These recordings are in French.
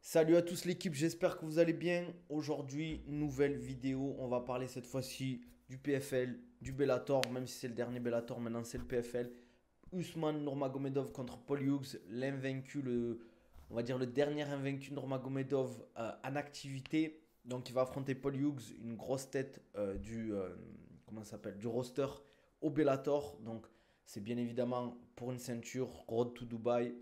Salut à tous l'équipe, j'espère que vous allez bien. Aujourd'hui, nouvelle vidéo. On va parler cette fois-ci du PFL, du Bellator, même si c'est le dernier Bellator, maintenant c'est le PFL. Ousmane Nurmagomedov contre Paul Hughes, l'invaincu, on va dire le dernier invaincu Nurmagomedov en activité. Donc il va affronter Paul Hughes, une grosse tête comment ça s'appelle, du roster au Bellator. Donc c'est bien évidemment pour une ceinture, Road to Dubai.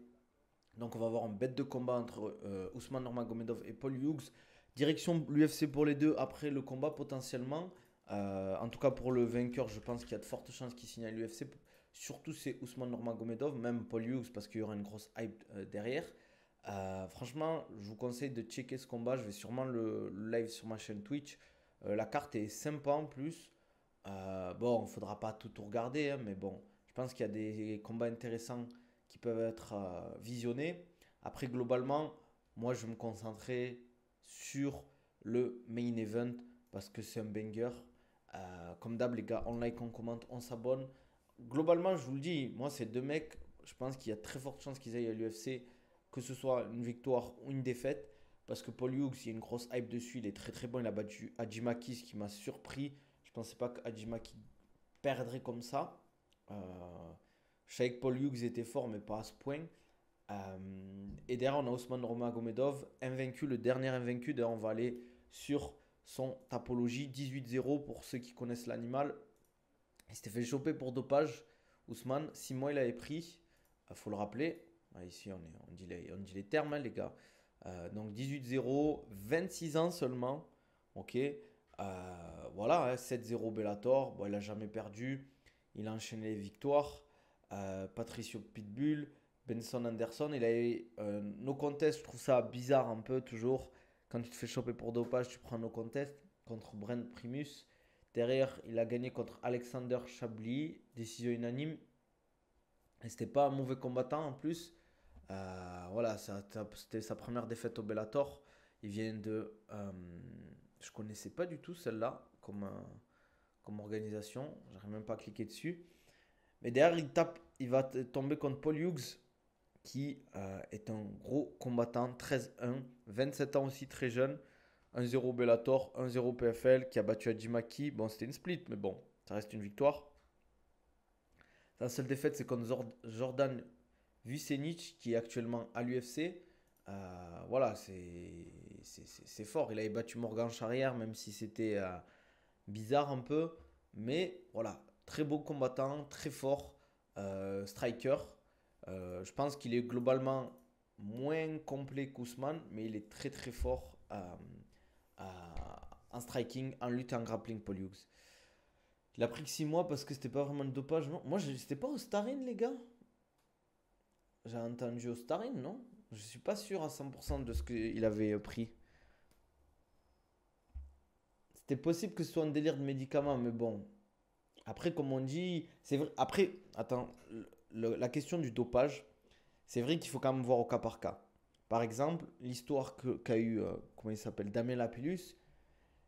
Donc on va avoir un bête de combat entre Ousmane Nurmagomedov et Paul Hughes. Direction l'UFC pour les deux après le combat potentiellement. En tout cas pour le vainqueur, je pense qu'il y a de fortes chances qu'il signe à l'UFC. Surtout c'est Ousmane Nurmagomedov, même Paul Hughes parce qu'il y aura une grosse hype derrière. Franchement, je vous conseille de checker ce combat. Je vais sûrement le live sur ma chaîne Twitch. La carte est sympa en plus. Bon, il ne faudra pas tout regarder, hein, mais bon, je pense qu'il y a des combats intéressants qui peuvent être visionnés. Après, globalement, moi, je vais me concentrer sur le main event parce que c'est un banger. Comme d'hab, les gars, on like, on commente, on s'abonne. Globalement, je vous le dis, moi, ces deux mecs, je pense qu'il y a très forte chance qu'ils aillent à l'UFC, que ce soit une victoire ou une défaite. Parce que Paul Hughes, il y a une grosse hype dessus, il est très très bon. Il a battu Hadjimakis, ce qui m'a surpris. Je pensais pas que Hadjimakis perdrait comme ça. Je savais que Paul Hughes était fort, mais pas à ce point. Et derrière, on a Ousmane Nurmagomedov, invaincu, le dernier invaincu. D'ailleurs, on va aller sur son tapologie 18-0 pour ceux qui connaissent l'animal. Il s'était fait choper pour dopage. Ousmane, 6 mois il avait pris. Il faut le rappeler. Ici, on dit les termes, hein, les gars. Donc 18-0, 26 ans seulement. Ok. Voilà, hein, 7-0 Bellator. Bon, il n'a jamais perdu. Il a enchaîné les victoires. Patricio Pitbull, Benson Anderson. Il a eu no contest. Je trouve ça bizarre un peu toujours. Quand tu te fais choper pour dopage, tu prends no contest contre Brent Primus. Derrière, il a gagné contre Alexander Chablis, décision unanime. Et c'était pas un mauvais combattant en plus. Voilà, c'était sa première défaite au Bellator. Il vient de. Je connaissais pas du tout celle-là comme organisation. J'arrive même pas à cliquer dessus. Mais derrière, il va tomber contre Paul Hughes, qui est un gros combattant, 13-1, 27 ans aussi, très jeune. 1-0 Bellator, 1-0 PFL, qui a battu Adjimaki. Bon, c'était une split, mais bon, ça reste une victoire. Sa seule défaite, c'est contre Jordan Vucenic, qui est actuellement à l'UFC. Voilà, c'est fort. Il avait battu Morgan Charrière, même si c'était bizarre un peu. Mais voilà, très beau combattant, très fort, striker. Je pense qu'il est globalement moins complet qu'Ousmane, mais il est très très fort en striking, en lutte et en grappling, Paul Hughes. Il a pris que 6 mois parce que c'était pas vraiment le dopage, non? Moi, c'était pas au Starine, les gars? J'ai entendu au Starine, non? Je suis pas sûr à 100% de ce qu'il avait pris. C'était possible que ce soit un délire de médicaments, mais bon. Après, comme on dit, c'est vrai. Après, attends, la question du dopage, c'est vrai qu'il faut quand même voir au cas par cas. Par exemple, l'histoire qu'a eu, comment il s'appelle, Damien Lapillus,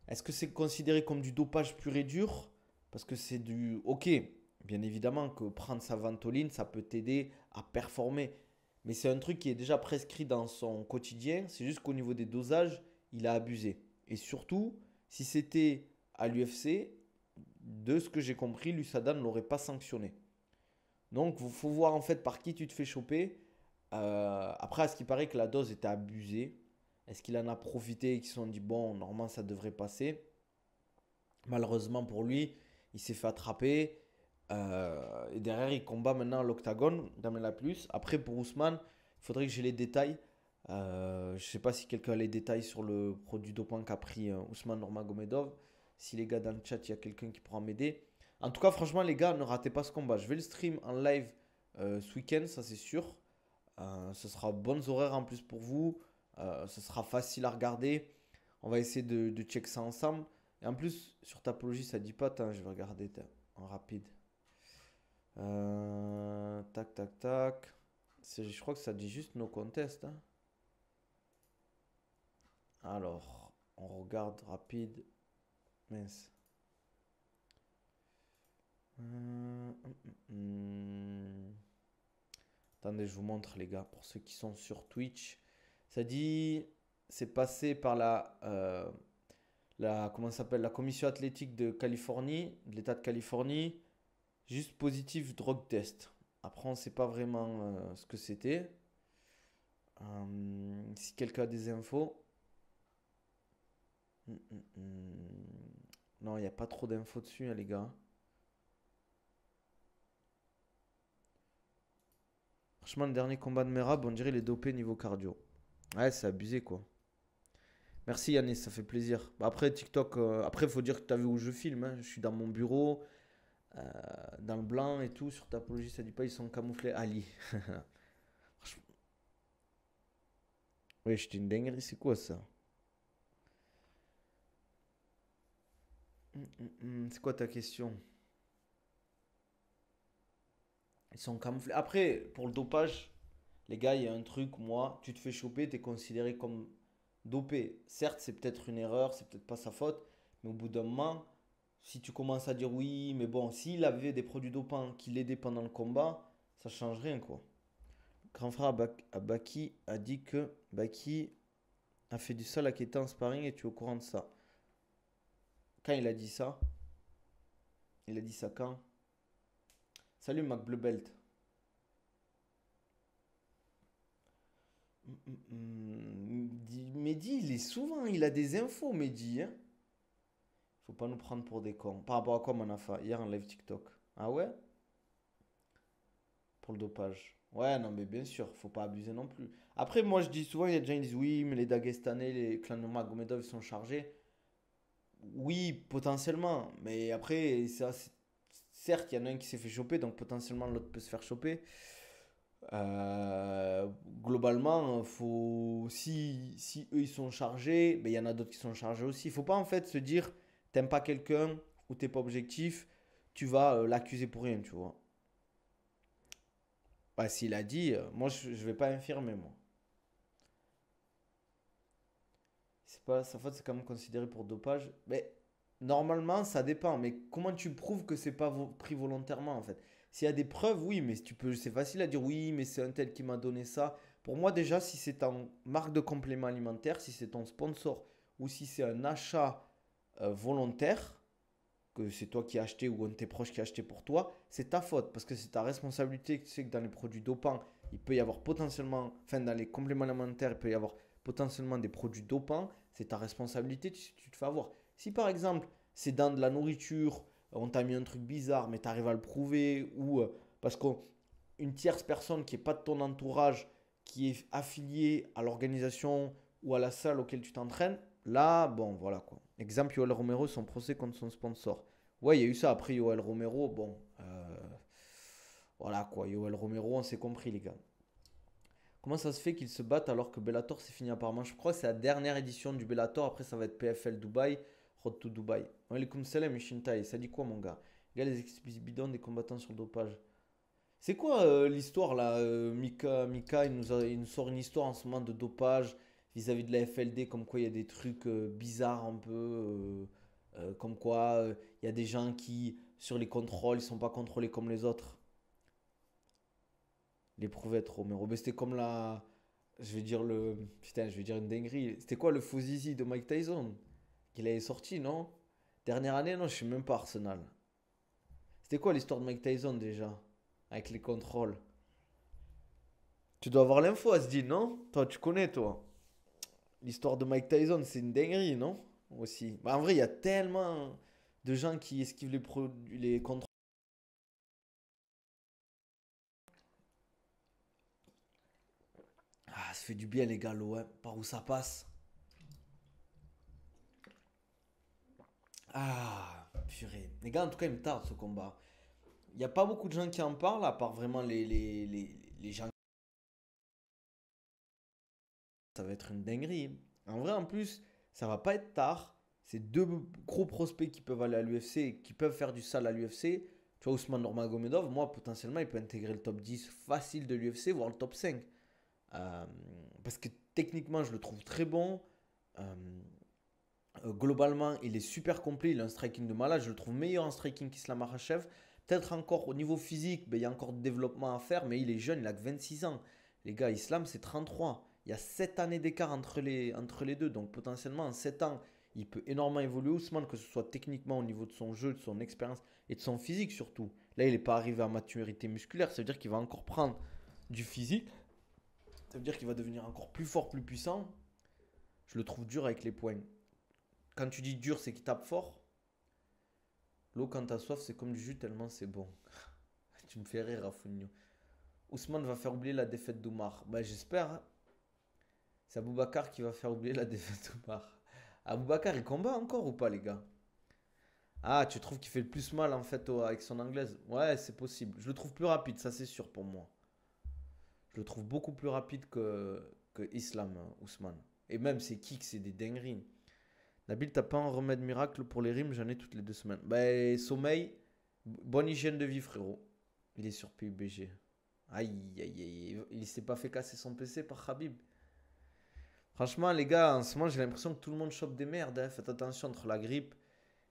est-ce que c'est considéré comme du dopage pur et dur? Parce que c'est du... Ok, bien évidemment que prendre sa ventoline, ça peut t'aider à performer. Mais c'est un truc qui est déjà prescrit dans son quotidien. C'est juste qu'au niveau des dosages, il a abusé. Et surtout, si c'était à l'UFC, de ce que j'ai compris, l'USADA ne l'aurait pas sanctionné. Donc, il faut voir en fait par qui tu te fais choper. Après, à ce qui paraît que la dose était abusée. Est-ce qu'il en a profité et qu'ils se sont dit, bon, normalement, ça devrait passer. Malheureusement pour lui, il s'est fait attraper. Et derrière, il combat maintenant à l'octagone, Damien Plus. Après, pour Ousmane, il faudrait que j'ai les détails. Je ne sais pas si quelqu'un a les détails sur le produit dopant qu'a pris Ousmane Nurmagomedov. Si les gars dans le chat, il y a quelqu'un qui pourra m'aider. En tout cas, franchement, les gars, ne ratez pas ce combat. Je vais le stream en live ce week-end, ça c'est sûr. Ce sera bonnes horaires en plus pour vous. Ce sera facile à regarder. On va essayer de check ça ensemble. Et en plus, sur Tapologie, ça dit pas. Attends, je vais regarder en rapide. Tac, tac, tac. Je crois que ça dit juste no contest, hein. Alors, on regarde rapide. Mince. Hum. Attendez, je vous montre, les gars, pour ceux qui sont sur Twitch. Ça dit. c'est passé par comment ça s'appelle, la commission athlétique de Californie, de l'État de Californie, juste positif drug test. Après, on ne sait pas vraiment ce que c'était. Si quelqu'un a des infos. Hum, hum, hum. Non, il n'y a pas trop d'infos dessus, hein, les gars. Franchement, le dernier combat de Merab, on dirait il est dopé niveau cardio. Ouais, c'est abusé, quoi. Merci Yannis, ça fait plaisir. Bah, après, TikTok, après, il faut dire que tu as vu où je filme, hein. Je suis dans mon bureau, euh, dans le blanc et tout. Sur Tapologie, ça dit pas, ils sont camouflés. Ali. Franchement, ouais, j'étais une dinguerie, c'est quoi ça? C'est quoi ta question? Ils sont camouflés. Après, pour le dopage, les gars, il y a un truc, moi, tu te fais choper, tu es considéré comme dopé. Certes, c'est peut-être une erreur, c'est peut-être pas sa faute, mais au bout d'un moment, si tu commences à dire oui, mais bon, s'il avait des produits dopants qui l'aidaient pendant le combat, ça change rien, quoi. Grand frère Baki a dit que Baki a fait du sol à Keita en sparring et tu es au courant de ça. Quand il a dit ça, il a dit ça quand? Salut Mac Bleu Belt. Mehdi, il est souvent, il a des infos, Mehdi, hein. Faut pas nous prendre pour des cons. Par rapport à quoi, Manafa? Hier en live TikTok. Ah ouais? Pour le dopage. Ouais, non, mais bien sûr, faut pas abuser non plus. Après, moi, je dis souvent, il y a des gens qui disent oui, mais les Dagestanais, les clans Nurmagomedov, ils sont chargés. Oui, potentiellement. Mais après, certes, il y en a un qui s'est fait choper, donc potentiellement l'autre peut se faire choper. Globalement, si eux ils sont chargés, ben, il y en a d'autres qui sont chargés aussi. Il faut pas en fait se dire, t'aimes pas quelqu'un ou t'es pas objectif, tu vas l'accuser pour rien, tu vois. Bah, s'il a dit, moi je vais pas infirmer, moi. C'est pas sa faute, c'est quand même considéré pour dopage. Mais normalement, ça dépend. Mais comment tu prouves que c'est pas pris volontairement en fait? S'il y a des preuves, oui, mais si tu peux, c'est facile à dire oui, mais c'est un tel qui m'a donné ça. Pour moi, déjà, si c'est en marque de complément alimentaire, si c'est ton sponsor ou si c'est un achat volontaire, que c'est toi qui as acheté ou un de tes proches qui a acheté pour toi, c'est ta faute parce que c'est ta responsabilité. Tu sais que dans les produits dopants, il peut y avoir potentiellement, enfin dans les compléments alimentaires, il peut y avoir potentiellement des produits dopants. C'est ta responsabilité, tu te fais avoir. Si par exemple, c'est dans de la nourriture, on t'a mis un truc bizarre, mais tu arrives à le prouver, ou parce qu'une tierce personne qui n'est pas de ton entourage, qui est affiliée à l'organisation ou à la salle auquel tu t'entraînes, là, bon, voilà quoi. Exemple, Yoel Romero, son procès contre son sponsor. Ouais, il y a eu ça. Après, Yoel Romero, bon, voilà quoi. Yoel Romero, on s'est compris, les gars. Comment ça se fait qu'ils se battent alors que Bellator c'est fini apparemment? Je crois que c'est la dernière édition du Bellator. Après, ça va être PFL Dubaï, Road to Dubaï. Walaikum salam, Ishintai. Ça dit quoi, mon gars? Les gars, les explications bidons des combattants sur le dopage. C'est quoi l'histoire là Mika, il nous sort une histoire en ce moment de dopage vis-à-vis de la FLD, comme quoi il y a des trucs bizarres un peu, comme quoi il y a des gens qui, sur les contrôles, ils sont pas contrôlés comme les autres. Les prouvettes, Romero. Mais c'était comme la. Je vais dire le. Putain, je vais dire une dinguerie. C'était quoi le faux zizi de Mike Tyson? Qu'il avait sorti, non? Dernière année, non, je suis même pas Arsenal. C'était quoi l'histoire de Mike Tyson déjà? Avec les contrôles. Tu dois avoir l'info, à se dire, non? Toi, tu connais, toi. L'histoire de Mike Tyson, c'est une dinguerie, non? Aussi. Bah, en vrai, il y a tellement de gens qui esquivent les contrôles. Ah, ça fait du bien, les gars, l'eau, hein. Par où ça passe. Ah, purée. Les gars, en tout cas, il me tarde ce combat. Il n'y a pas beaucoup de gens qui en parlent, à part vraiment les gens. Ça va être une dinguerie. En vrai, en plus, ça va pas être tard. C'est deux gros prospects qui peuvent aller à l'UFC, qui peuvent faire du sale à l'UFC. Tu vois, Ousmane Nurmagomedov, moi, potentiellement, il peut intégrer le top 10 facile de l'UFC, voire le top 5. Euh, Parce que techniquement, je le trouve très bon. Euh, Globalement, il est super complet. Il a un striking de malade. Je le trouve meilleur en striking qu'Islam Makhachev. Peut-être encore au niveau physique, ben, il y a encore de développement à faire, mais il est jeune, il a que 26 ans. Les gars, Islam, c'est 33. Il y a 7 années d'écart entre les deux. Donc potentiellement, en 7 ans, il peut énormément évoluer. Ousmane, que ce soit techniquement au niveau de son jeu, de son expérience et de son physique surtout. Là, il n'est pas arrivé à maturité musculaire. Ça veut dire qu'il va encore prendre du physique. Ça veut dire qu'il va devenir encore plus fort, plus puissant. Je le trouve dur avec les poings. Quand tu dis dur, c'est qu'il tape fort. L'eau, quand t'as soif, c'est comme du jus tellement c'est bon. Tu me fais rire, Rafinho. Ousmane va faire oublier la défaite d'Oumar. Bah, j'espère, hein. C'est Aboubacar qui va faire oublier la défaite d'Oumar. Aboubacar, il combat encore ou pas, les gars? Ah, tu trouves qu'il fait le plus mal en fait avec son anglaise? Ouais, c'est possible. Je le trouve plus rapide, ça c'est sûr pour moi. Je le trouve beaucoup plus rapide que Islam, Ousmane. Et même ses kicks, c'est des dingueries. Nabil, t'as pas un remède miracle pour les rimes? J'en ai toutes les 2 semaines. Bah, sommeil, bonne hygiène de vie, frérot. Il est sur PUBG. Aïe, aïe, aïe. Il s'est pas fait casser son PC par Khabib. Franchement, les gars, en ce moment, j'ai l'impression que tout le monde chope des merdes, hein. Faites attention entre la grippe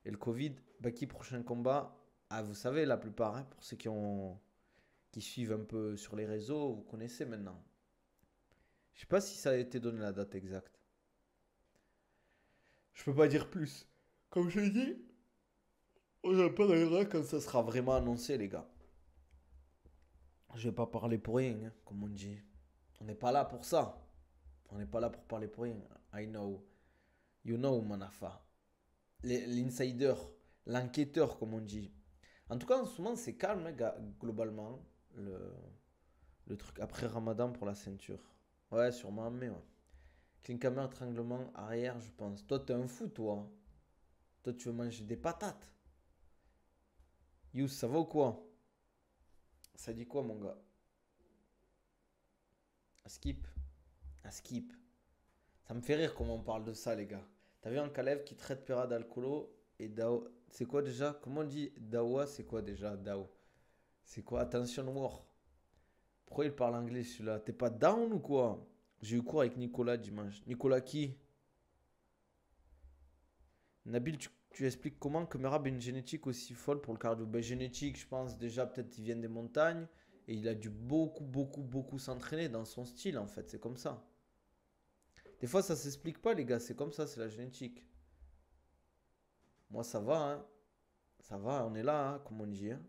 et le Covid. Bah, qui prochain combat? Ah, vous savez, la plupart, hein, pour ceux qui suivent un peu sur les réseaux, vous connaissez maintenant. Je sais pas si ça a été donné la date exacte. Je peux pas dire plus. Comme je l'ai dit, on en parlera quand ça sera vraiment annoncé, les gars. Je vais pas parler pour rien, hein, comme on dit. On n'est pas là pour ça. On n'est pas là pour parler pour rien. I know. You know, Manafa. L'insider, l'enquêteur, comme on dit. En tout cas, en ce moment, c'est calme, hein, globalement. Le truc après Ramadan pour la ceinture. Ouais, sûrement, mais ouais. Klinkhammer, étranglement arrière, je pense. Toi, t'es un fou, toi. Toi, tu veux manger des patates. Yous, ça va ou quoi? Ça dit quoi, mon gars? À skip. À skip. Ça me fait rire comment on parle de ça, les gars. T'as vu un Kalev qui traite Pera d'alcoolo et Dao. C'est quoi déjà? Comment on dit Dawa? C'est quoi déjà Dao? C'est quoi? Attention War. Pourquoi il parle anglais celui-là? T'es pas down ou quoi? J'ai eu cours avec Nicolas dimanche. Nicolas qui? Nabil, tu expliques comment que Merab a une génétique aussi folle pour le cardio? Ben, génétique, je pense déjà peut-être qu'il vient des montagnes et il a dû beaucoup, beaucoup, beaucoup s'entraîner dans son style en fait. C'est comme ça. Des fois, ça s'explique pas, les gars. C'est comme ça, c'est la génétique. Moi, ça va, hein. Ça va, on est là, hein, comme on dit, hein.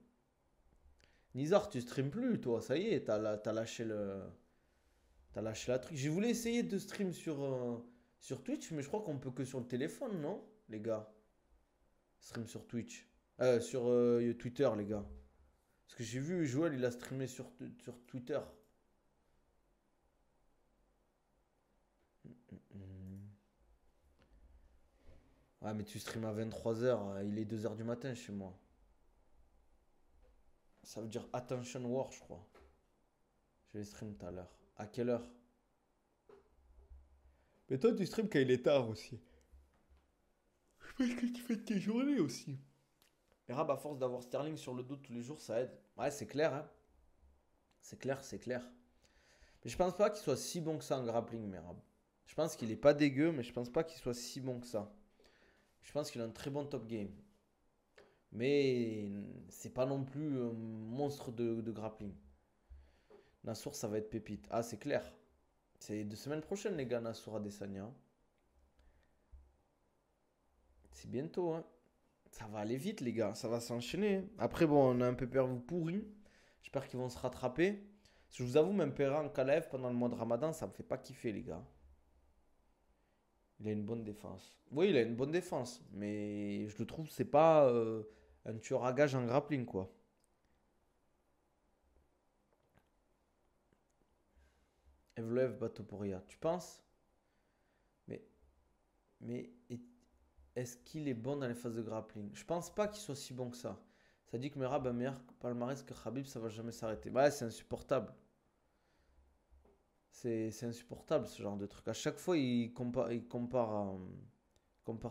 Nizar, tu stream plus, toi. Ça y est, t'as lâché le. T'as lâché la truc. J'ai voulu essayer de stream sur Twitch, mais je crois qu'on peut que sur le téléphone, non, les gars? Stream sur Twitch. Sur Twitter, les gars. Parce que j'ai vu Joël, il a streamé sur Twitter. Ouais, mais tu stream à 23 h, il est 2 h du matin chez moi. Ça veut dire Attention War, je crois. Je vais stream tout à l'heure. À quelle heure? Mais toi, tu stream quand il est tard aussi. Je pense que tu fais tes journées aussi. Et Rab, à force d'avoir Sterling sur le dos tous les jours, ça aide. Ouais, c'est clair, hein. C'est clair, c'est clair. Mais je pense pas qu'il soit si bon que ça en grappling, Merab. Je pense qu'il est pas dégueu, mais je pense pas qu'il soit si bon que ça. Je pense qu'il a un très bon top game. Mais c'est pas non plus un monstre de grappling. Nassour, ça va être pépite. Ah, c'est clair. C'est 2 semaines prochaines, les gars, Nassour Adesanya. C'est bientôt, hein. Ça va aller vite, les gars. Ça va s'enchaîner. Après, bon, on a un peu perdu pourri. J'espère qu'ils vont se rattraper. Parce que je vous avoue, même Perrin Kalev pendant le mois de Ramadan, ça me fait pas kiffer, les gars. Il a une bonne défense. Oui, il a une bonne défense. Mais je le trouve, c'est pas un tueur à gage en grappling, quoi. Evloev Batoporia. Tu penses? Mais, mais est-ce qu'il est bon dans les phases de grappling? Je pense pas qu'il soit si bon que ça. Ça dit que Merab a un meilleur palmarès que Khabib, ça va jamais s'arrêter. Bah, ouais, c'est insupportable. C'est insupportable ce genre de truc. À chaque fois, il compare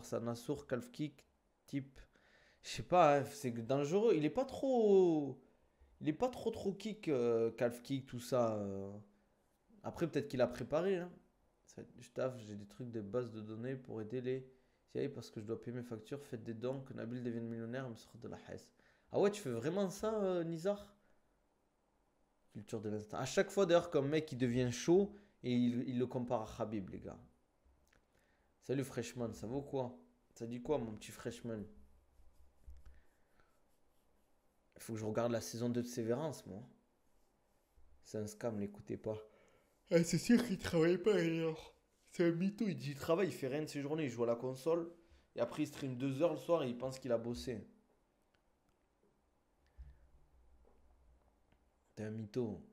ça à Nassour, calf kick, type. Je sais pas, hein, c'est dangereux. Il est pas trop. Il est pas trop kick, calf kick, tout ça. Après, peut-être qu'il a préparé, hein. Je taffe, j'ai des trucs de base de données pour aider les CIA parce que je dois payer mes factures. Faites des dons, que Nabil devienne millionnaire et me sorte de la haisse. Ah ouais, tu fais vraiment ça, Nizar? Culture de l'instant. À chaque fois, d'ailleurs, qu'un mec il devient chaud, Et il le compare à Khabib, les gars. Salut Freshman, ça vaut quoi? Ça dit quoi, mon petit Freshman? Il faut que je regarde la saison 2 de Sévérance, moi. C'est un scam, l'écoutez pas. Ah, c'est sûr qu'il travaille pas ailleurs. C'est un mytho, il dit il travaille, il fait rien de ses journées, il joue à la console. Et après, il stream 2 heures le soir et il pense qu'il a bossé. T'es un mytho.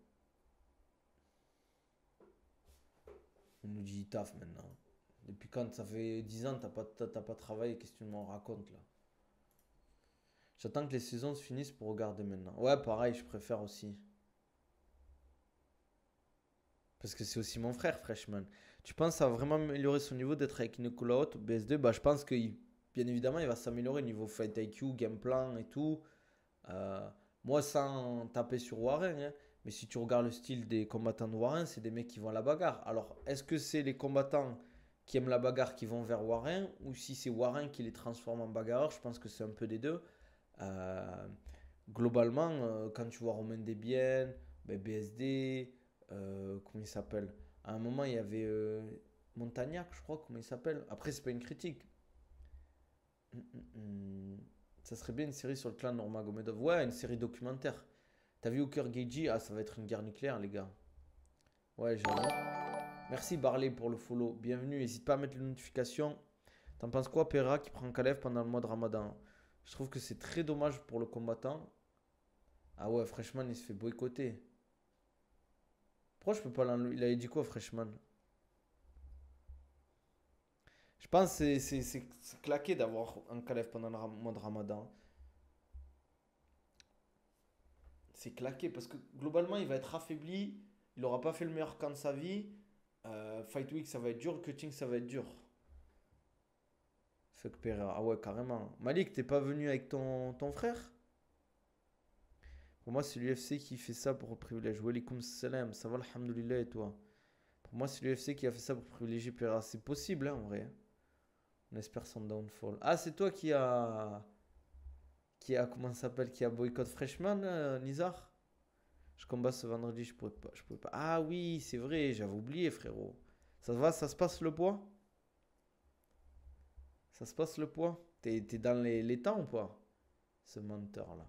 On nous dit il taffe maintenant. Depuis quand ça fait 10 ans t'as pas travaillé, qu'est-ce que tu m'en racontes là? J'attends que les saisons se finissent pour regarder maintenant. Ouais, pareil, je préfère aussi. Parce que c'est aussi mon frère, Freshman. Tu penses que ça va vraiment améliorer son niveau d'être avec Nicolas Haute au BS2? Bah, je pense que, bien évidemment, il va s'améliorer niveau Fight IQ, game plan et tout. Euh, Moi, sans taper sur Warren, hein, mais si tu regardes le style des combattants de Warren, c'est des mecs qui vont à la bagarre. Alors, est-ce que c'est les combattants qui aiment la bagarre qui vont vers Warren ou si c'est Warren qui les transforme en bagarreurs? Je pense que c'est un peu des deux. Euh, Globalement, quand tu vois Romain Desbiens, ben BSD, comment il s'appelle? À un moment, il y avait Montagnac, je crois, comment il s'appelle. Après, c'est pas une critique. Hum, hum, hum. Ça serait bien une série sur le clan Nurmagomedov. Ouais, une série documentaire. T'as vu Hooker Geiji? Ah, ça va être une guerre nucléaire, les gars. Ouais, j'avoue. Merci Barley pour le follow. Bienvenue. N'hésite pas à mettre les notifications. T'en penses quoi, Pereira qui prend Kalev pendant le mois de Ramadan? Je trouve que c'est très dommage pour le combattant. Ah ouais, Freshman, il se fait boycotter. Pourquoi je peux pas l'enlever? Il avait dit quoi, Freshman? Je pense que c'est claqué d'avoir un Kalev pendant le mois de Ramadan. C'est claqué parce que globalement, il va être affaibli. Il aura pas fait le meilleur camp de sa vie. Fight Week, ça va être dur. Cutting, ça va être dur. Fuck Pereira. Ah ouais, carrément. Malik, t'es pas venu avec ton frère? Pour moi, c'est l'UFC qui fait ça pour le privilège. Walaikum salam, ça va, alhamdoulilah, et toi? Pour moi, c'est l'UFC qui a fait ça pour privilégier Pereira. C'est possible, hein, en vrai. On espère son downfall. Ah, c'est toi comment ça s'appelle, qui a boycott Freshman, Nizar? Je combat ce vendredi, je pouvais pas. Ah oui, c'est vrai, j'avais oublié, frérot. Ça va, ça se passe le poids? Ça se passe le poids? T'es dans les temps ou pas? Ce menteur-là.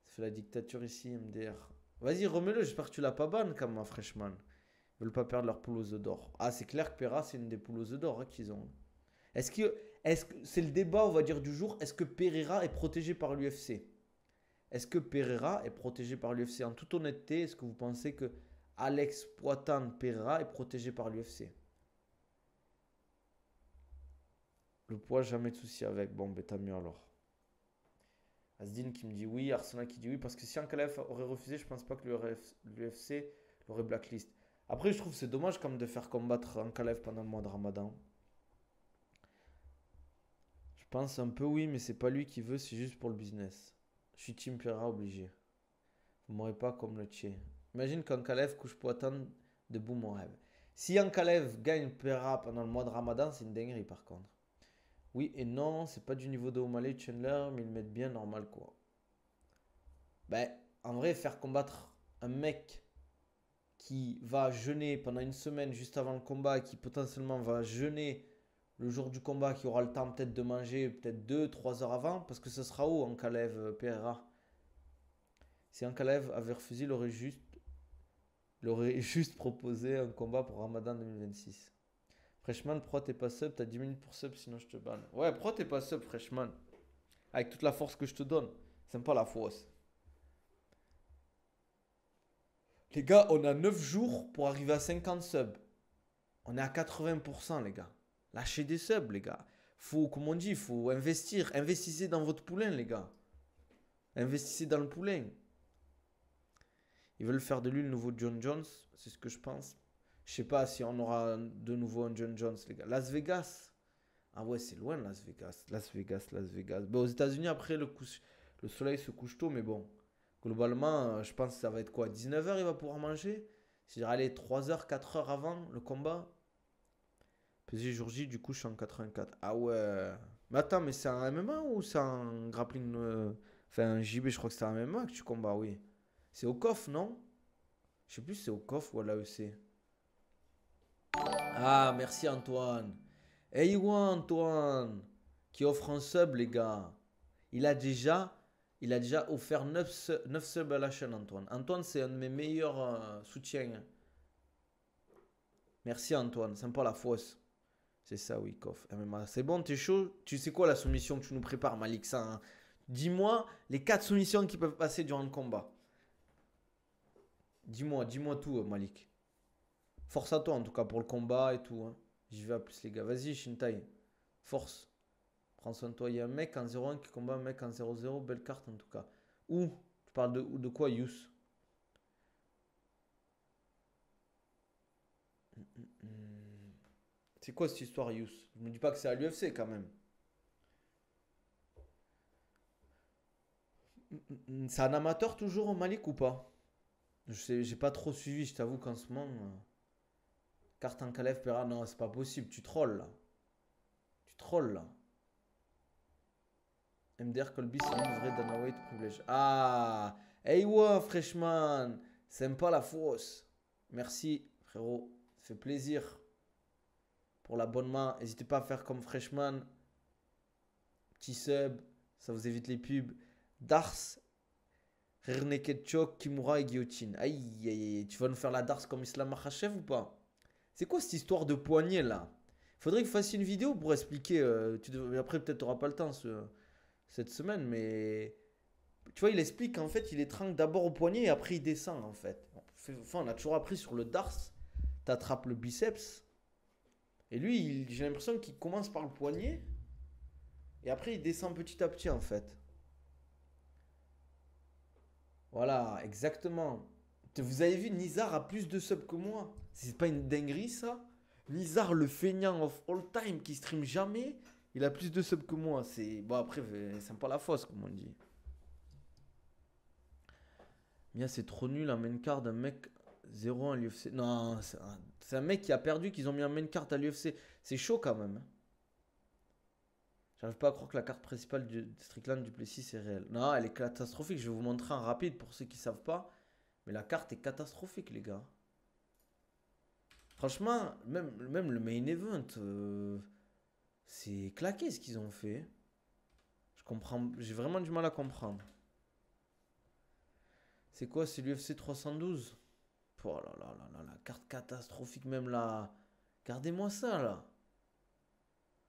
Ça fait la dictature ici, MDR. Vas-y, remets-le, j'espère que tu l'as pas ban comme un Freshman. Ils veulent pas perdre leur poule aux œufs d'or. Ah, c'est clair que Pereira, c'est une des poules aux œufs d'or, hein, qu'ils ont. Est-ce que c'est le débat, on va dire, du jour? Est-ce que Pereira est protégé par l'UFC? Est-ce que Pereira est protégé par l'UFC? En toute honnêteté, est-ce que vous pensez que Alex Poitin Pereira est protégé par l'UFC? Le poids, jamais de souci avec. Bon, ben tant mieux alors. Asdin qui me dit oui, Arsenal qui dit oui, parce que si Ankalaev aurait refusé, je pense pas que l'UFC l'aurait blacklist. Après, je trouve que c'est dommage comme de faire combattre Ankalaev pendant le mois de Ramadan. Je pense un peu oui, mais c'est pas lui qui veut, c'est juste pour le business. Je suis Team Pereira obligé. Vous m'aurez pas comme le Tché. Imagine qu'Ankalaev couche Poitin, debout mon rêve. Si Ankalaev gagne Pereira pendant le mois de Ramadan, c'est une dinguerie par contre. Oui et non, c'est pas du niveau de O'Malley Chandler, mais ils le mettent bien normal quoi. Ben, en vrai, faire combattre un mec qui va jeûner pendant une semaine juste avant le combat, qui potentiellement va jeûner le jour du combat, qui aura le temps peut-être de manger peut-être 2 3 heures avant, parce que ce sera où Ankalaev Pereira? Si Ankalaev avait refusé, il aurait juste proposé un combat pour Ramadan 2026. Freshman, pourquoi t'es pas sub? T'as 10 minutes pour sub, sinon je te banne. Ouais, pourquoi t'es pas sub, Freshman? Avec toute la force que je te donne. C'est pas la fausse. Les gars, on a 9 jours pour arriver à 50 subs. On est à 80%, les gars. Lâchez des subs, les gars. Faut, comme on dit, faut investir. Investissez dans votre poulain, les gars. Investissez dans le poulain. Ils veulent faire de lui le nouveau John Jones. C'est ce que je pense. Je sais pas si on aura de nouveau un John Jones, les gars. Las Vegas. Ah ouais, c'est loin, Las Vegas. Las Vegas, Las Vegas. Bon, aux États-Unis, après, le soleil se couche tôt, mais bon. Globalement, je pense que ça va être quoi? 19 h il va pouvoir manger? C'est-à-dire, allez, 3 h, 4 h avant le combat. PSG jour J, du coup, je suis en 84. Ah ouais. Mais attends, mais c'est un MMA ou c'est un grappling enfin, un JB, je crois que c'est un MMA que tu combats, oui. C'est au COF, non? Je sais plus si c'est au COF ou à l'AEC. Ah, merci Antoine. Hey, ouais, Antoine, qui offre un sub, les gars. Il a déjà, il a déjà offert 9 subs à la chaîne, Antoine. Antoine, c'est un de mes meilleurs soutiens. Merci, Antoine. Sympa la fausse. C'est ça, oui, Koff. MMA. C'est bon, t'es chaud? Tu sais quoi la soumission que tu nous prépares, Malik? Ça, hein. Dis-moi les 4 soumissions qui peuvent passer durant le combat. Dis-moi tout, Malik. Force à toi, en tout cas, pour le combat et tout, hein. J'y vais à plus, les gars. Vas-y, Shintai. Force. Prends soin de toi. Il y a un mec en 0-1 qui combat un mec en 0-0. Belle carte, en tout cas. Où? Tu parles de quoi, Yous? C'est quoi cette histoire, Yous? Je me dis pas que c'est à l'UFC, quand même. C'est un amateur toujours, Malik, ou pas? Je sais, j'ai pas trop suivi, je t'avoue qu'en ce moment. Carte en Kalev, Pera, non, c'est pas possible. Tu trolls, là. Tu trolls, là. MDR Colby, c'est lui le vrai Dana White privilège. Ah! Hey, ouais, freshman! Sympa la fausse. Merci, frérot. Ça fait plaisir pour l'abonnement. N'hésitez pas à faire comme freshman. Petit sub, ça vous évite les pubs. Dars, Rerneketchok, Kimura et Guillotine. Aïe, aïe, aïe. Tu vas nous faire la Dars comme Islam Makhachev ou pas? C'est quoi cette histoire de poignet là? Faudrait que vous fassiez une vidéo pour expliquer. Après, peut-être tu n'auras pas le temps cette semaine, mais tu vois, il explique qu'en fait, il étrangle d'abord au poignet et après il descend en fait. Enfin, on a toujours appris sur le Dars, t'attrapes le biceps. Et lui, j'ai l'impression qu'il commence par le poignet et après il descend petit à petit en fait. Voilà, exactement. Vous avez vu, Nizar a plus de subs que moi. C'est pas une dinguerie ça? Nizar, le feignant of all time qui stream jamais, il a plus de subs que moi. C'est bon, après, c'est pas la fausse, comme on dit. Mia, c'est trop nul un main card d'un mec 0 à l'UFC. Non, c'est un mec qui a perdu qu'ils ont mis un main card à l'UFC. C'est chaud quand même, hein. J'arrive pas à croire que la carte principale de Strickland du Plessis est réelle. Non, elle est catastrophique. Je vais vous montrer en rapide pour ceux qui savent pas. Mais la carte est catastrophique, les gars. Franchement, même le main event, c'est claqué ce qu'ils ont fait. Je comprends, j'ai vraiment du mal à comprendre. C'est quoi, c'est l'UFC 312? Oh là là là là, la carte catastrophique même là. Regardez-moi ça là.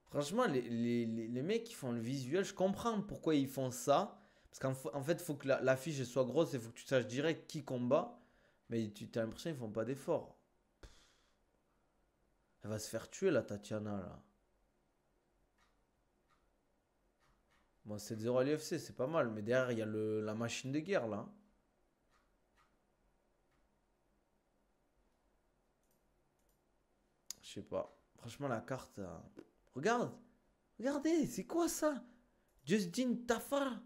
Franchement, les mecs qui font le visuel, je comprends pourquoi ils font ça. Parce qu'en fait, il faut que l'affiche soit grosse et il faut que tu saches direct qui combat. Mais tu as l'impression qu'ils font pas d'efforts. Elle va se faire tuer la Tatiana là. Bon, 7-0 à l'UFC, c'est pas mal. Mais derrière, il y a la machine de guerre là. Je sais pas. Franchement, la carte. Regarde. Regardez, c'est quoi ça? Justin Tafa.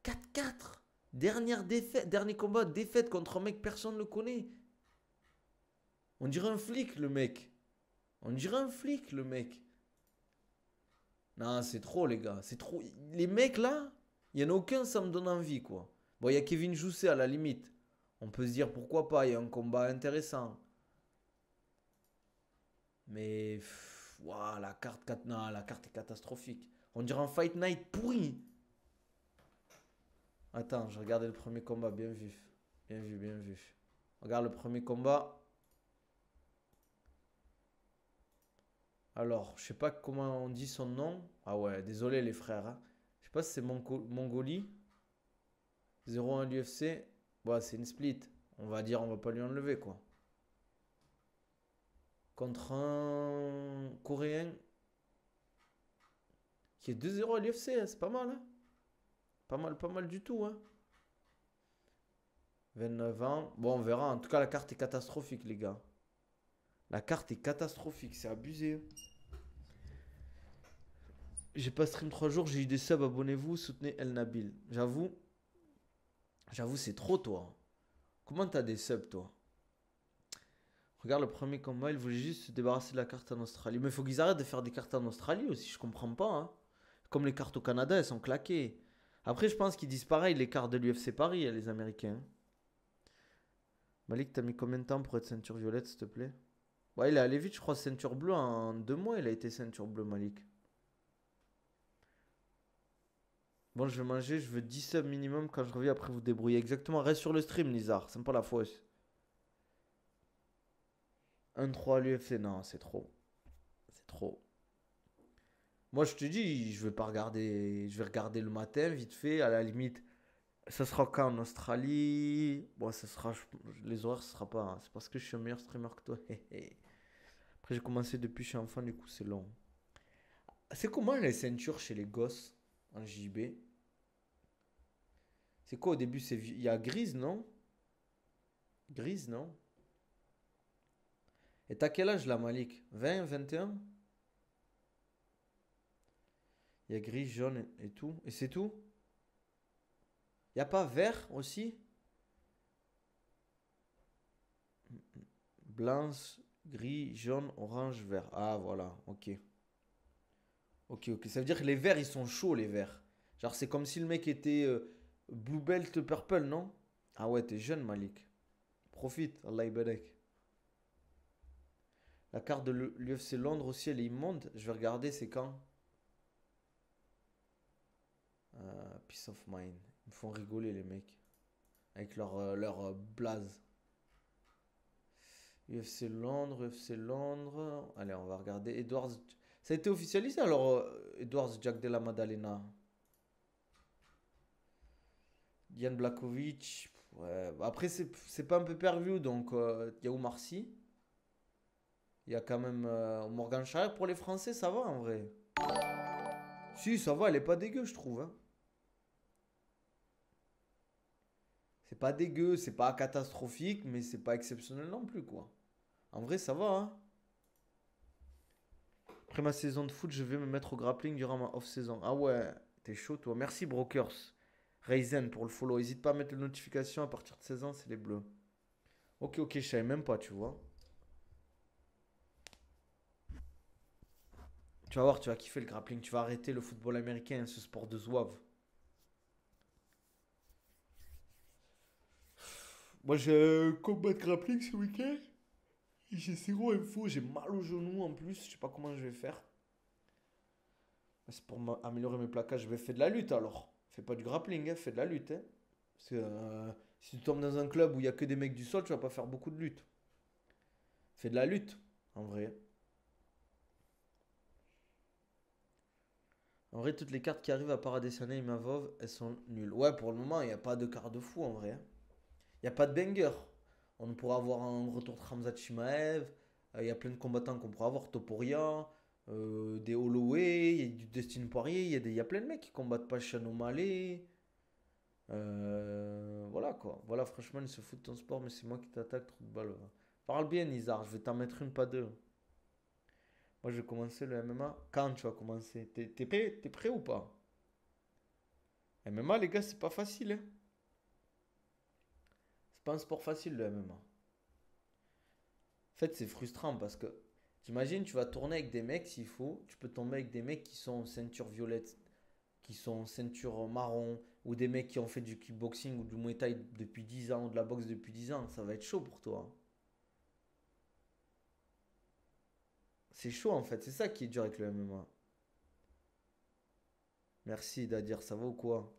4-4. Dernière défaite, dernier combat, défaite contre un mec, personne ne le connaît. On dirait un flic, le mec. On dirait un flic, le mec. Non, c'est trop, les gars. C'est trop. Les mecs, là, il n'y en a aucun, ça me donne envie, quoi. Bon, il y a Kevin Jousset, à la limite. On peut se dire pourquoi pas, il y a un combat intéressant. Mais. Waouh, la carte, non, la carte est catastrophique. On dirait un Fight Night pourri. Attends, je regardais le premier combat, bien vu. Bien vu, bien vu. Regarde le premier combat. Alors, je sais pas comment on dit son nom. Ah ouais, désolé les frères, hein. Je sais pas si c'est Mongolie. 0-1 l'UFC. Bah, c'est une split. On va dire, on va pas lui enlever quoi. Contre un Coréen qui est 2-0 à l'UFC, hein, c'est pas mal, hein. Pas mal du tout, hein. 29 ans. Bon, on verra. En tout cas, la carte est catastrophique, les gars. La carte est catastrophique, c'est abusé. J'ai pas stream 3 jours, j'ai eu des subs, abonnez-vous, soutenez El Nabil. J'avoue, c'est trop, toi. Comment t'as des subs, toi? Regarde le premier combat, il voulait juste se débarrasser de la carte en Australie. Mais il faut qu'ils arrêtent de faire des cartes en Australie aussi, je comprends pas, hein. Comme les cartes au Canada, elles sont claquées. Après, je pense qu'ils disent pareil, les cartes de l'UFC Paris, les Américains. Malik, t'as mis combien de temps pour être ceinture violette, s'il te plaît? Ouais, il est allé vite, je crois, ceinture bleue. En 2 mois, il a été ceinture bleue, Malik. Bon, je vais manger, je veux 10 subs minimum. Quand je reviens, après vous débrouillez. Exactement, reste sur le stream, Nizar. C'est pas la fausse. 1-3 à l'UFC, non, c'est trop. C'est trop. Moi, je te dis, je vais pas regarder. Je vais regarder le matin, vite fait. À la limite, ça sera quand en Australie. Bon, ça sera. Les horaires, ce sera pas, hein. C'est parce que je suis un meilleur streamer que toi. Après, j'ai commencé depuis que je suis enfant, du coup, c'est long. C'est comment les ceintures chez les gosses en JB? C'est quoi au début? Il y a grise, non? Grise, non? Et t'as quel âge là, Malik? 20, 21? Il y a gris, jaune et tout. Et c'est tout? Il y a pas vert aussi? Blanche, gris, jaune, orange, vert. Ah, voilà, ok. Ok, ok. Ça veut dire que les verts, ils sont chauds, les verts. Genre, c'est comme si le mec était Blue Belt Purple, non? Ah ouais, t'es jeune, Malik. Profite, Allah ibadak. La carte de l'UFC Londres aussi, elle est immonde. Je vais regarder, c'est quand? Peace of Mind. Ils me font rigoler, les mecs. Avec leur blaze. UFC Londres, UFC Londres. Allez, on va regarder. Edwards. Ça a été officialisé alors, Edwards Jack de la Maddalena. Diane Blakovic. Ouais. Après, c'est pas un peu pervu, donc il y a Oumar Sy. Il y a quand même Morgan Charrière. Pour les Français, ça va en vrai. Si, ça va, elle est pas dégueu, je trouve, hein. C'est pas dégueu, c'est pas catastrophique, mais c'est pas exceptionnel non plus, quoi. En vrai, ça va, hein. Après ma saison de foot, je vais me mettre au grappling durant ma off-saison. Ah ouais, t'es chaud, toi. Merci, Brokers. Raisin pour le follow. N'hésite pas à mettre les notifications à partir de 16 ans, c'est les bleus. Ok, ok, je savais même pas, tu vois. Tu vas voir, tu vas kiffer le grappling. Tu vas arrêter le football américain, ce sport de zouave. Moi, j'ai un combat de grappling ce week-end. J'ai zéro info, j'ai mal au genou en plus. Je sais pas comment je vais faire. C'est pour améliorer mes plaquages. Je vais faire de la lutte alors. Fais pas du grappling, hein, fais de la lutte, hein. Parce que si tu tombes dans un club où il y a que des mecs du sol, tu vas pas faire beaucoup de lutte. Fais de la lutte, en vrai. En vrai, toutes les cartes qui arrivent à part Adesanya et Mavov, elles sont nulles. Ouais, pour le moment, il n'y a pas de carte de fou en vrai, hein. Il n'y a pas de banger. On pourra avoir un retour de Khamzat Chimaev. Il y a plein de combattants qu'on pourra avoir. Topuria, des Holloway, il y a du Dustin Poirier. Il y a plein de mecs qui combattent pas Shannon O'Malley. Voilà quoi. Voilà, franchement, ils se foutent de ton sport, mais c'est moi qui t'attaque. Trop de balles, va. Parle bien, Nizar. Je vais t'en mettre une, pas deux. Moi, je vais commencer le MMA. Quand tu vas commencer? T'es prêt? T'es prêt ou pas? MMA, les gars, c'est pas facile, hein. C'est pas un sport facile, le MMA. En fait, c'est frustrant parce que t'imagines, tu vas tourner avec des mecs s'il faut. Tu peux tomber avec des mecs qui sont ceinture violette, qui sont ceinture marron, ou des mecs qui ont fait du kickboxing ou du muay thai depuis 10 ans, ou de la boxe depuis 10 ans. Ça va être chaud pour toi, hein. C'est chaud en fait, c'est ça qui est dur avec le MMA. Merci Dadir, ça va ou quoi?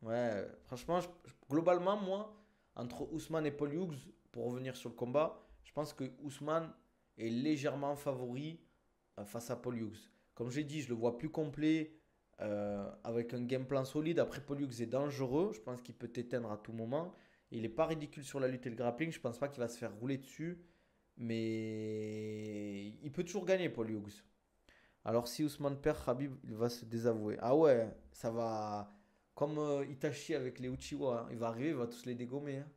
Ouais, franchement, globalement, moi, entre Ousmane et Paul Hughes, pour revenir sur le combat, je pense que Ousmane est légèrement favori face à Paul Hughes. Comme j'ai dit, je le vois plus complet, avec un game plan solide. Après, Paul Hughes est dangereux, je pense qu'il peut t'éteindre à tout moment. Il n'est pas ridicule sur la lutte et le grappling, je pense pas qu'il va se faire rouler dessus, mais il peut toujours gagner, Paul Hughes. Alors si Ousmane perd, Khabib, il va se désavouer. Ah ouais, ça va. Comme Itachi avec les Uchiwa, hein. Il va arriver, il va tous les dégommer, hein.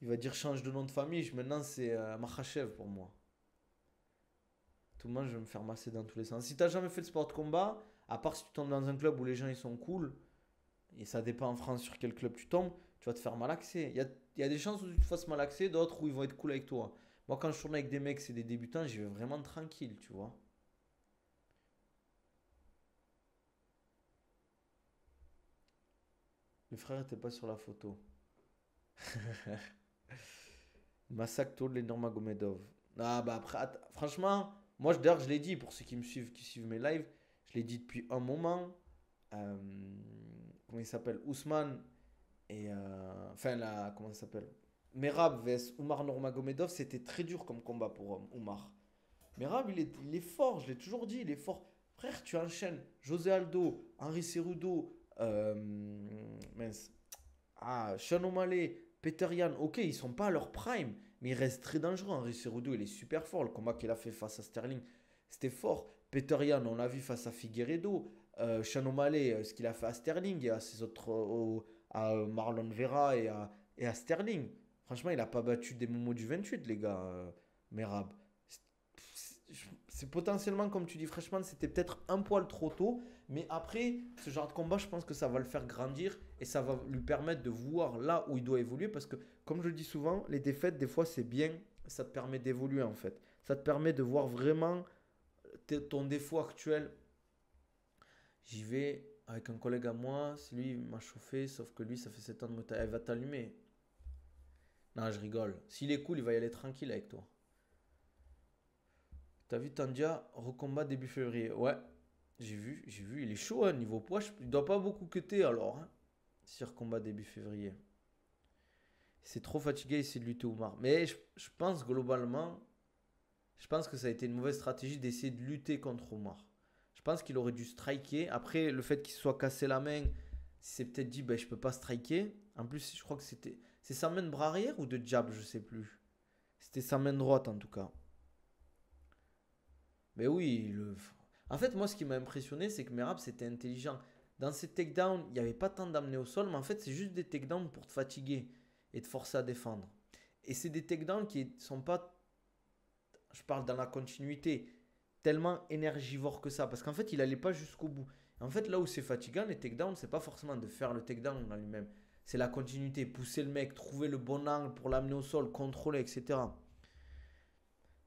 Il va dire change de nom de famille. Maintenant, c'est Makhachev pour moi. Tout le monde, je vais me faire masser dans tous les sens. Si t'as jamais fait de sport de combat, à part si tu tombes dans un club où les gens ils sont cool, et ça dépend en France sur quel club tu tombes, tu vas te faire malaxer. Il y a des chances où tu te fasses malaxer, d'autres où ils vont être cool avec toi. Moi, quand je tourne avec des mecs, c'est des débutants, j'y vais vraiment tranquille, tu vois. Le frère était pas sur la photo. Massacre Tour de Nurmagomedov. Ah, bah après, franchement, moi, d'ailleurs, je l'ai dit pour ceux qui me suivent, qui suivent mes lives, je l'ai dit depuis un moment. Euh, comment il s'appelle? Ousmane et. Enfin, là, comment ça s'appelle? Merab vs Oumar Nurmagomedov, c'était très dur comme combat pour Oumar. Merab, il est fort, je l'ai toujours dit, il est fort. Frère, tu enchaînes José Aldo, Henri Cerudo, mince, Sean O'Malley, Peter Yan, ok, ils sont pas à leur prime, mais ils restent très dangereux. Henri Cerudo, il est super fort. Le combat qu'il a fait face à Sterling, c'était fort. Peter Yan, on l'a vu face à Figueiredo. Sean O'Malley, ce qu'il a fait à Sterling et à ses autres, à Marlon Vera et à Sterling. Franchement, il a pas battu des momos du 28, les gars, Merab. C'est potentiellement, comme tu dis, franchement, c'était peut-être un poil trop tôt. Mais après, ce genre de combat, je pense que ça va le faire grandir et ça va lui permettre de voir là où il doit évoluer. Parce que, comme je le dis souvent, les défaites, des fois, c'est bien. Ça te permet d'évoluer, en fait. Ça te permet de voir vraiment ton défaut actuel. J'y vais avec un collègue à moi. C'est lui, il m'a chauffé. Sauf que lui, ça fait 7 ans de moto. Elle va t'allumer. Non, je rigole. S'il est cool, il va y aller tranquille avec toi. T'as vu Tandia, recombat début février. Ouais, j'ai vu, il est chaud, hein, niveau poids. Il doit pas beaucoup cutter alors. Hein, si recombat début février. C'est trop fatigué, il essaie de lutter Oumar. Mais je pense globalement, je pense que ça a été une mauvaise stratégie d'essayer de lutter contre Oumar. Je pense qu'il aurait dû striker. Après, le fait qu'il se soit cassé la main, il s'est peut-être dit, ben, je peux pas striker. En plus, je crois que c'était. C'est sa main de bras arrière ou de jab, je sais plus. C'était sa main droite en tout cas. Mais oui, en fait, moi, ce qui m'a impressionné, c'est que Merab, c'était intelligent. Dans ses takedowns, il n'y avait pas tant d'amener au sol, mais en fait, c'est juste des takedowns pour te fatiguer et te forcer à défendre. Et c'est des takedowns qui sont pas, je parle dans la continuité, tellement énergivores que ça. Parce qu'en fait, il allait pas jusqu'au bout. En fait, là où c'est fatigant, les takedowns, c'est pas forcément de faire le takedown en lui-même. C'est la continuité, pousser le mec, trouver le bon angle pour l'amener au sol, contrôler, etc.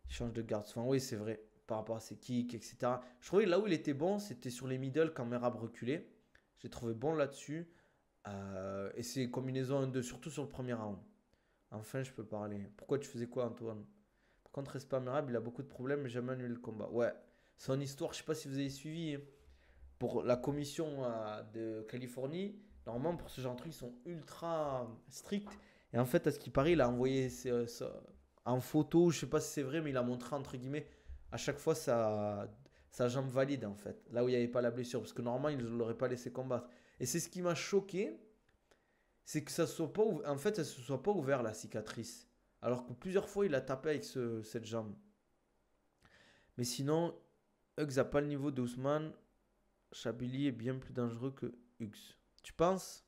Il change de garde. Enfin, oui, c'est vrai. Par rapport à ses kicks, etc. Je trouvais là où il était bon, c'était sur les middle quand Merab reculait. J'ai trouvé bon là-dessus. Et ses combinaisons 1-2, surtout sur le premier round. Enfin, je peux parler. Pourquoi tu faisais quoi, Antoine? Par contre, Respa Merab, il a beaucoup de problèmes, mais jamais annulé le combat. Ouais, son histoire, je sais pas si vous avez suivi. Hein. Pour la commission de Californie, normalement, pour ce genre de trucs, ils sont ultra stricts. Et en fait, à ce qui paraît, il a envoyé en photo, je sais pas si c'est vrai, mais il a montré, entre guillemets, à chaque fois sa jambe valide, en fait. Là où il n'y avait pas la blessure. Parce que normalement, il ne l'aurait pas laissé combattre. Et c'est ce qui m'a choqué, c'est que ça soit pas, en fait, ça se soit pas ouvert, la cicatrice. Alors que plusieurs fois, il a tapé avec cette jambe. Mais sinon, Hugs n'a pas le niveau d'Ousmane. Chabili est bien plus dangereux que Hugs. Tu penses?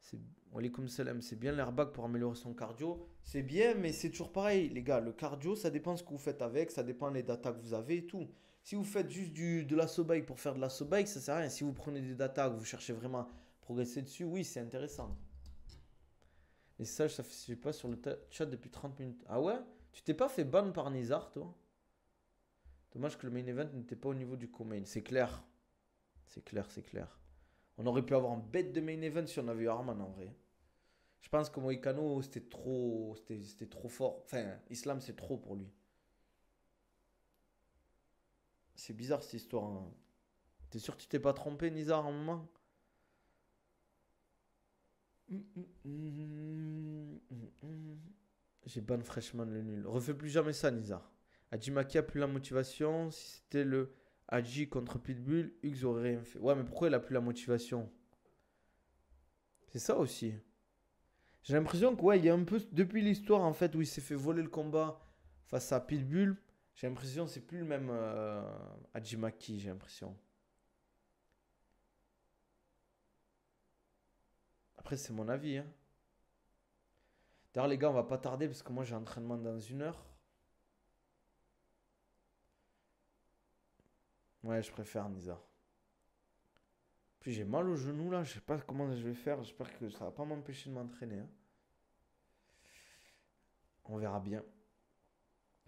C'est Walaikum salam, c'est bien l'airbag pour améliorer son cardio. C'est bien, mais c'est toujours pareil, les gars. Le cardio, ça dépend ce que vous faites avec, ça dépend des data que vous avez et tout. Si vous faites juste de la bike pour faire de la bike, ça sert à rien. Si vous prenez des data que vous cherchez vraiment à progresser dessus, oui, c'est intéressant. Les sages, ça fait, je sais pas, sur le chat depuis 30 minutes. Ah ouais? Tu t'es pas fait ban par Nizar, toi? Dommage que le main event n'était pas au niveau du co-main. C'est clair. C'est clair, c'est clair. On aurait pu avoir un bête de main event si on avait eu Arman en vrai. Je pense que Moïcano, c'était trop fort. Enfin, Islam, c'est trop pour lui. C'est bizarre cette histoire. Hein. T'es sûr que tu t'es pas trompé, Nizar, à un moment? J'ai ban Freshman le nul. Refais plus jamais ça, Nizar. Adjimaki a plus la motivation. Si c'était le Adji contre Pitbull, Hughes aurait rien fait. Ouais, mais pourquoi il a plus la motivation? C'est ça aussi. J'ai l'impression que, ouais, il y a un peu. Depuis l'histoire, en fait, où il s'est fait voler le combat face à Pitbull, j'ai l'impression que c'est plus le même Adjimaki, j'ai l'impression. Après, c'est mon avis. Hein. D'ailleurs, les gars, on va pas tarder parce que moi j'ai entraînement dans 1 heure. Ouais, je préfère Nisa. Puis j'ai mal au genou là, je sais pas comment je vais faire. J'espère que ça va pas m'empêcher de m'entraîner. Hein. On verra bien.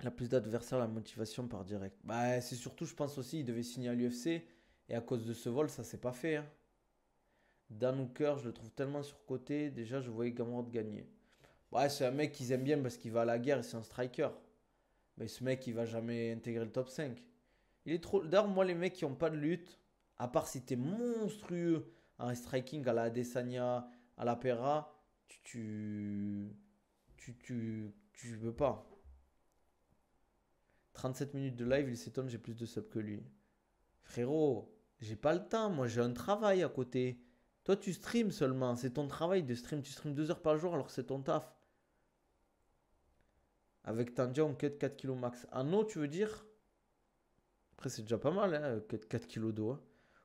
La plus d'adversaires, la motivation par direct. Bah, c'est surtout, je pense aussi, il devait signer à l'UFC. Et à cause de ce vol, ça s'est pas fait. Hein. Dan Hooker, je le trouve tellement surcoté. Déjà, je voyais Gamrot gagner. Ouais, c'est un mec qu'ils aiment bien parce qu'il va à la guerre et c'est un striker. Mais ce mec, il va jamais intégrer le top 5. Il est trop. D'ailleurs, moi, les mecs qui ont pas de lutte, à part si t'es monstrueux en striking à la Adesanya, à la Pera, tu veux pas. 37 minutes de live, il s'étonne, j'ai plus de subs que lui. Frérot, j'ai pas le temps, moi j'ai un travail à côté. Toi, tu streams seulement, c'est ton travail de stream. Tu streams 2 heures par jour alors que c'est ton taf. Avec Tandia, on cut 4 kilos max. En eau, tu veux dire? Après, c'est déjà pas mal, hein, 4 kilos d'eau, hein.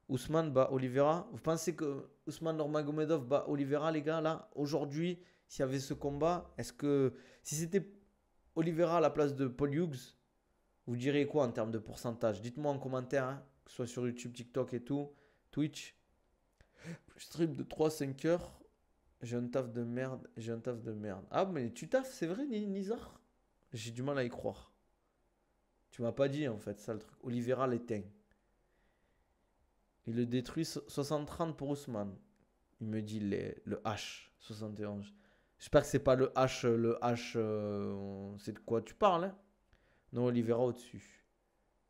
Ousmane bat Oliveira. Vous pensez que Ousmane Nurmagomedov bat Oliveira, les gars, là, aujourd'hui, s'il y avait ce combat, est-ce que si c'était Oliveira à la place de Paul Hughes, vous diriez quoi en termes de pourcentage? Dites-moi en commentaire, hein, que ce soit sur YouTube, TikTok et tout, Twitch. Je stream de 3-5 heures. J'ai un taf de merde. J'ai un taf de merde. Ah, mais tu taffes, c'est vrai, Nizar? J'ai du mal à y croire. Tu m'as pas dit en fait, ça le truc. Oliveira l'éteint. Il le détruit 60-30 pour Ousmane. Il me dit le H 71. J'espère que c'est pas le H. C'est de quoi tu parles, hein? Non, Oliveira au-dessus.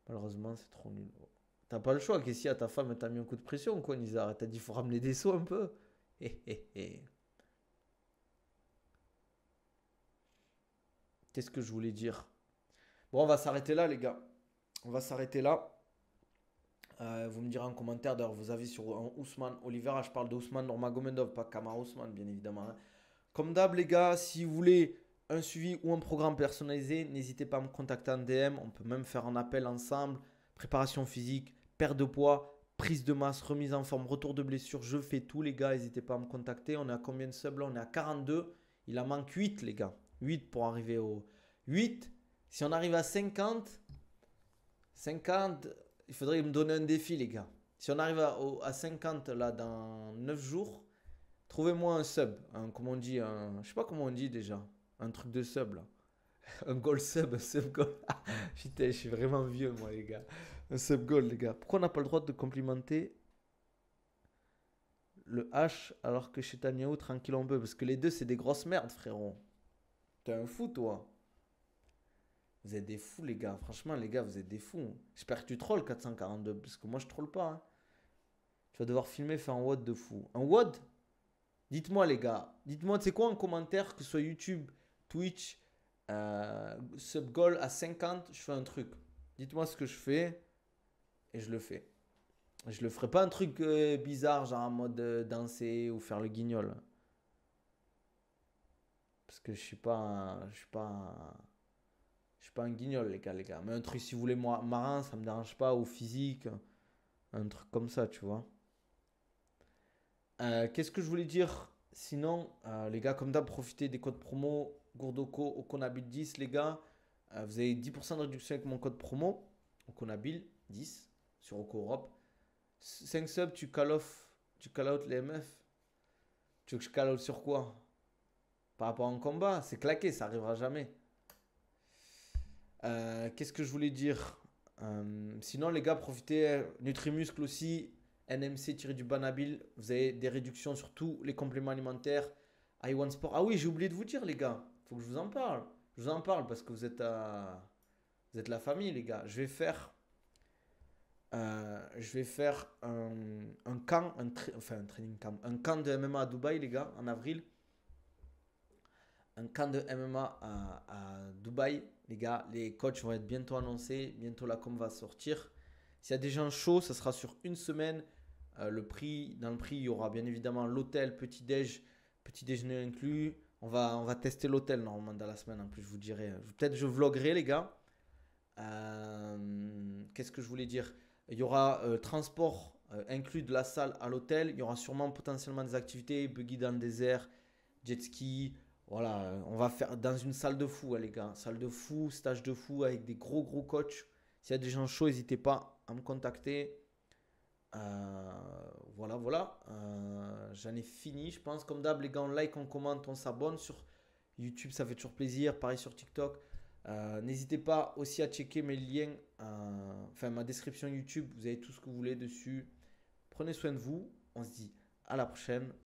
Malheureusement, c'est trop nul. T'as pas le choix. Qu'est-ce qu'il y a? Ta femme t'a mis un coup de pression, quoi, Nizar? T'as dit faut ramener des sous un peu. Hé, hé, hé. Qu'est-ce que je voulais dire? Bon, on va s'arrêter là, les gars. On va s'arrêter là. Vous me direz en commentaire d'ailleurs vos avis sur un Ousmane Oliveira. Je parle de Ousmane Nurmagomedov, pas Kamaru Ousmane, bien évidemment, hein. Comme d'hab, les gars, si vous voulez un suivi ou un programme personnalisé, n'hésitez pas à me contacter en DM. On peut même faire un appel ensemble. Préparation physique, perte de poids, prise de masse, remise en forme, retour de blessure. Je fais tout, les gars. N'hésitez pas à me contacter. On est à combien de subs là? On est à 42. Il en manque 8, les gars. 8 pour arriver au 8. Si on arrive à 50, il faudrait me donner un défi, les gars. Si on arrive à 50 là dans 9 jours, trouvez-moi un sub. Comment on dit je sais pas comment on dit déjà. Un truc de sub là. Un goal sub, un sub goal. Putain, je suis vraiment vieux, moi, les gars. Un sub goal, les gars. Pourquoi on n'a pas le droit de complimenter le H alors que chez Tanyao, tranquille on peut? Parce que les deux, c'est des grosses merdes, frérot. T'es un fou, toi. Vous êtes des fous, les gars. Franchement, les gars, vous êtes des fous. J'espère que tu trolls 442. Parce que moi, je troll pas, hein. Tu vas devoir filmer, faire un WOD de fou. Un WOD? Dites-moi, les gars. Dites-moi, c'est quoi en commentaire, que ce soit YouTube, Twitch, Subgoal à 50, je fais un truc. Dites-moi ce que je fais et je le fais. Je le ferai pas un truc bizarre, genre en mode danser ou faire le guignol. Parce que je suis pas un guignol, les gars. Mais un truc, si vous voulez, moi, marin, ça me dérange pas, ou physique, un truc comme ça, tu vois. Qu'est-ce que je voulais dire? Sinon, les gars, comme d'hab, profitez des codes promo Gourdoko Okonabil 10, les gars. Vous avez 10% de réduction avec mon code promo Okonabil 10 sur Oko Europe. 5 subs, tu call out les MF. Tu veux que je call out sur quoi? Par rapport à un combat, c'est claqué, ça arrivera jamais. Qu'est-ce que je voulais dire? Sinon, les gars, profitez. Nutrimuscle aussi. NMC du Banabil. Vous avez des réductions sur tous les compléments alimentaires. iOne Sport. Ah oui, j'ai oublié de vous dire, les gars. Faut que je vous en parle. Je vous en parle parce que vous êtes la famille, les gars. Je vais faire un camp, enfin un training camp, un camp de MMA à Dubaï, les gars, en avril. Un camp de MMA à Dubaï. Les gars, les coachs vont être bientôt annoncés. Bientôt la com va sortir. S'il y a des gens chauds, ça sera sur une semaine. Dans le prix, il y aura bien évidemment l'hôtel, petit déjeuner inclus. On va tester l'hôtel normalement dans la semaine. En plus, je vous dirai. Peut-être je vloguerai, les gars. Qu'est-ce que je voulais dire? Il y aura transport inclus de la salle à l'hôtel. Il y aura sûrement potentiellement des activités, buggy dans le désert, jet ski. Voilà, on va faire dans une salle de fou, hein, les gars. Salle de fou, stage de fou avec des gros coachs. S'il y a des gens chauds, n'hésitez pas à me contacter. Voilà. J'en ai fini, je pense. Comme d'hab, les gars, on like, on commente, on s'abonne sur YouTube, ça fait toujours plaisir. Pareil sur TikTok. N'hésitez pas aussi à checker mes liens, enfin ma description YouTube. Vous avez tout ce que vous voulez dessus. Prenez soin de vous. On se dit à la prochaine.